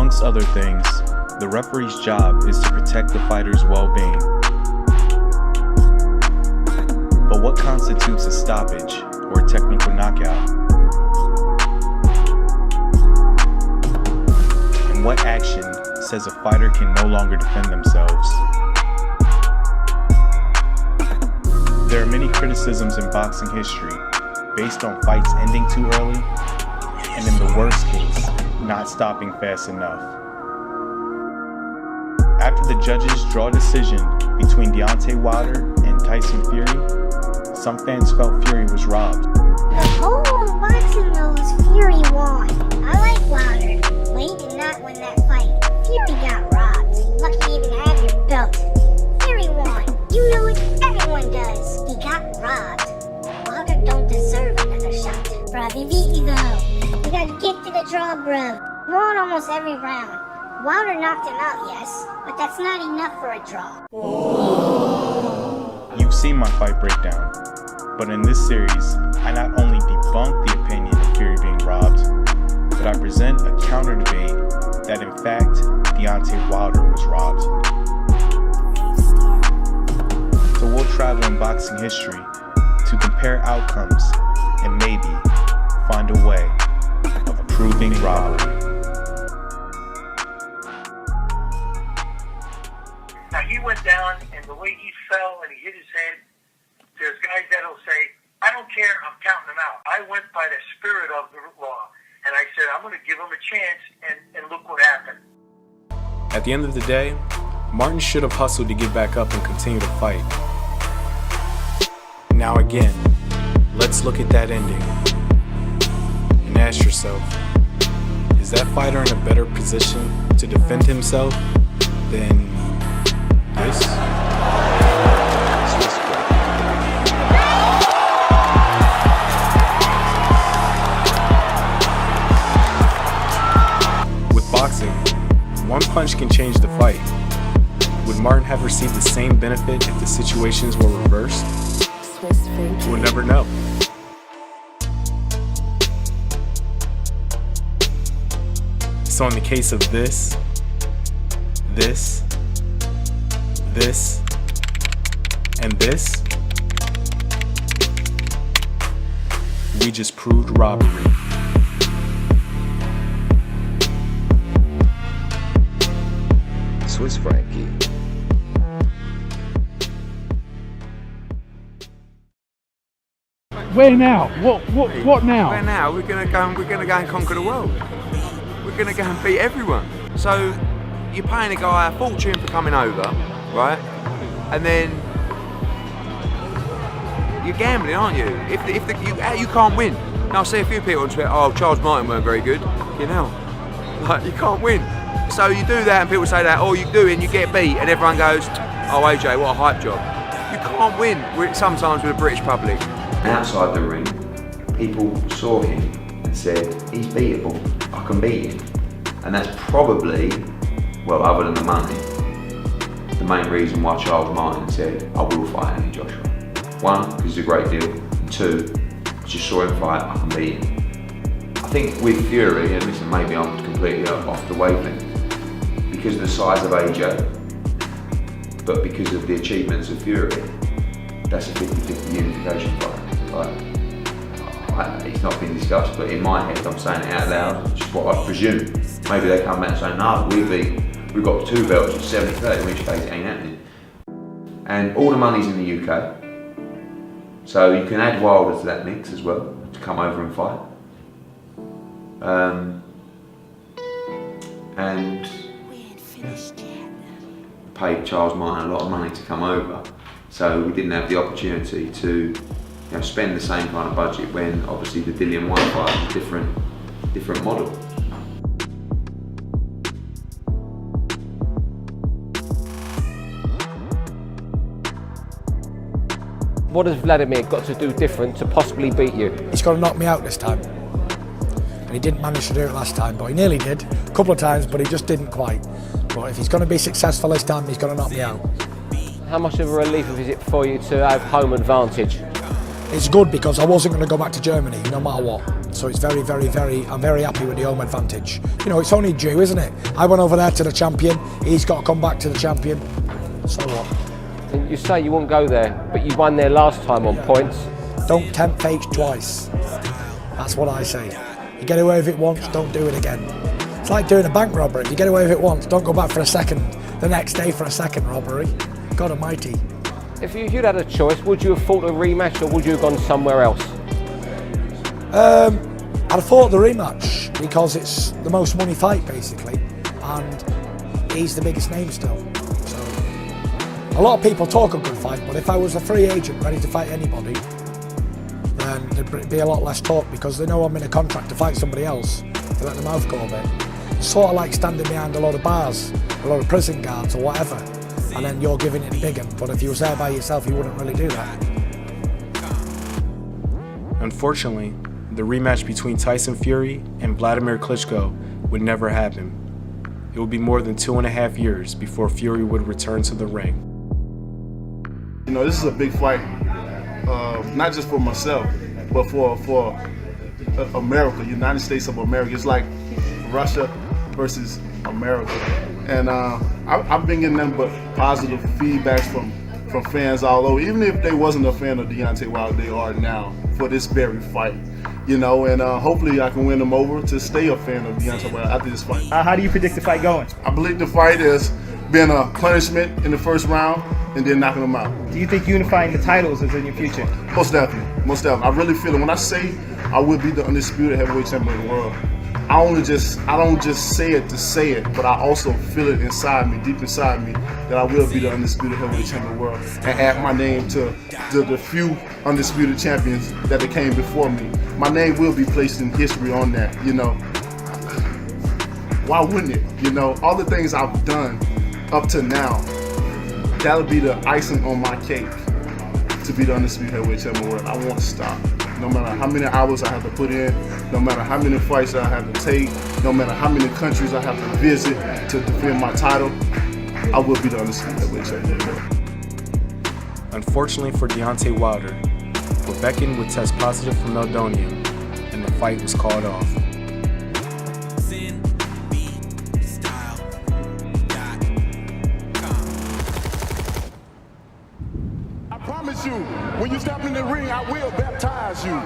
Amongst other things, the referee's job is to protect the fighter's well-being. But what constitutes a stoppage or a technical knockout? And what action says a fighter can no longer defend themselves? There are many criticisms in boxing history based on fights ending too early, and in the worst case, not stopping fast enough. After the judges draw a decision between Deontay Wilder and Tyson Fury, some fans felt Fury was robbed. The whole boxing knows Fury won. I like Wilder, but he did not win that fight. Fury got robbed. Lucky you even have your belt. Fury won. You know it, everyone does. He got robbed. Wilder don't deserve another shot. Bruv, he beat you though. You got gifted a draw, bruv. You won almost every round. Wilder knocked him out, yes, but that's not enough for a draw. You've seen my fight breakdown, but in this series, I not only debunk the opinion of Fury being robbed, but I present a counter debate that in fact, Deontay Wilder was robbed. So we'll travel in boxing history to compare outcomes and maybe find a way of proving robbery. Now he went down, and the way he fell and he hit his head, there's guys that'll say, I don't care, I'm counting him out. I went by the spirit of the law, and I said, I'm going to give him a chance, and look what happened. At the end of the day, Martin should have hustled to get back up and continue to fight. Now again, let's look at that ending and ask yourself, is that fighter in a better position to defend himself than this? With boxing, one punch can change the fight. Would Martin have received the same benefit if the situations were reversed? We'll never know. So in the case of this, and this, we just proved robbery. Swiss Frankie. Where now? What now? Where now? We're gonna go and conquer the world. We're gonna go and beat everyone. So you're paying a guy a fortune for coming over, right? And then you're gambling, aren't you? You can't win. Now I see a few people on Twitter, oh, Charles Martin weren't very good. You know, like you can't win. So you do that and people say that, oh, you do it and you get beat, and everyone goes, oh, AJ, what a hype job. You can't win sometimes with the British public. Outside the ring, people saw him and said, he's beatable, I can beat him. And that's probably, well, other than the money, the main reason why Charles Martin said, I will fight Anthony Joshua. One, because he's a great deal, and two, just saw him fight, I can beat him. I think with Fury, and listen, maybe I'm completely off the wavelength, because of the size of AJ, but because of the achievements of Fury, that's a 50-50 unification fight. It's not been discussed, but in my head, I'm saying it out loud, just what I presume. Maybe they come back and say, no, we've got 2 belts of 70-30, in which case it ain't happening. And all the money's in the UK, so you can add Wilder to that mix as well, to come over and fight. And paid Charles Martin a lot of money to come over, so we didn't have the opportunity to spend the same kind of budget when obviously the Dillian White fight was a different model. What has Wladimir got to do different to possibly beat you? He's got to knock me out this time. And he didn't manage to do it last time, but he nearly did. A couple of times, but he just didn't quite. But if he's going to be successful this time, he's got to knock me out. How much of a relief is it for you to have home advantage? It's good because I wasn't going to go back to Germany, no matter what. So it's I'm very happy with the home advantage. You know, it's only due, isn't it? I went over there to the champion, he's got to come back to the champion. So what? And you say you won't go there, but you won there last time on points. Don't tempt fate twice. That's what I say. You get away with it once, don't do it again. It's like doing a bank robbery. If you get away with it once, don't go back for a second, the next day for a second robbery. God almighty. If you'd had a choice, would you have fought a rematch or would you have gone somewhere else? I'd have fought the rematch because it's the most money fight basically, and he's the biggest name still. So a lot of people talk a good fight, but if I was a free agent ready to fight anybody, then there'd be a lot less talk because they know I'm in a contract to fight somebody else. They let the mouth go a bit. It's sort of like standing behind a lot of bars, a lot of prison guards or whatever, and then you're giving it big one. But if you was there by yourself, you wouldn't really do that. Unfortunately, the rematch between Tyson Fury and Wladimir Klitschko would never happen. It would be more than 2.5 years before Fury would return to the ring. You know, this is a big fight, not just for myself, but for America, United States of America. It's like Russia versus America. And I've been getting nothing but positive feedbacks from fans all over, even if they wasn't a fan of Deontay Wilder, they are now for this very fight. You know, and hopefully I can win them over to stay a fan of Deontay Wilder after this fight. How do you predict the fight going? I believe the fight has been a punishment in the first round and then knocking them out. Do you think unifying the titles is in your future? Most definitely, most definitely. I really feel it. When I say I will be the undisputed heavyweight champion of the world, I don't just say it to say it, but I also feel it inside me, deep inside me, that I will be the undisputed heavyweight champion of the world and add my name to the few undisputed champions that came before me. My name will be placed in history on that, you know. Why wouldn't it? You know, all the things I've done up to now, that'll be the icing on my cake to be the undisputed heavyweight champion of the world. I won't stop. No matter how many hours I have to put in, no matter how many fights I have to take, no matter how many countries I have to visit to defend my title, I will be the undisputed heavyweight champion of the world. Unfortunately for Deontay Wilder, Quebecan would test positive for meldonium, and the fight was called off. I promise you, when you step in the ring, I will baptize you.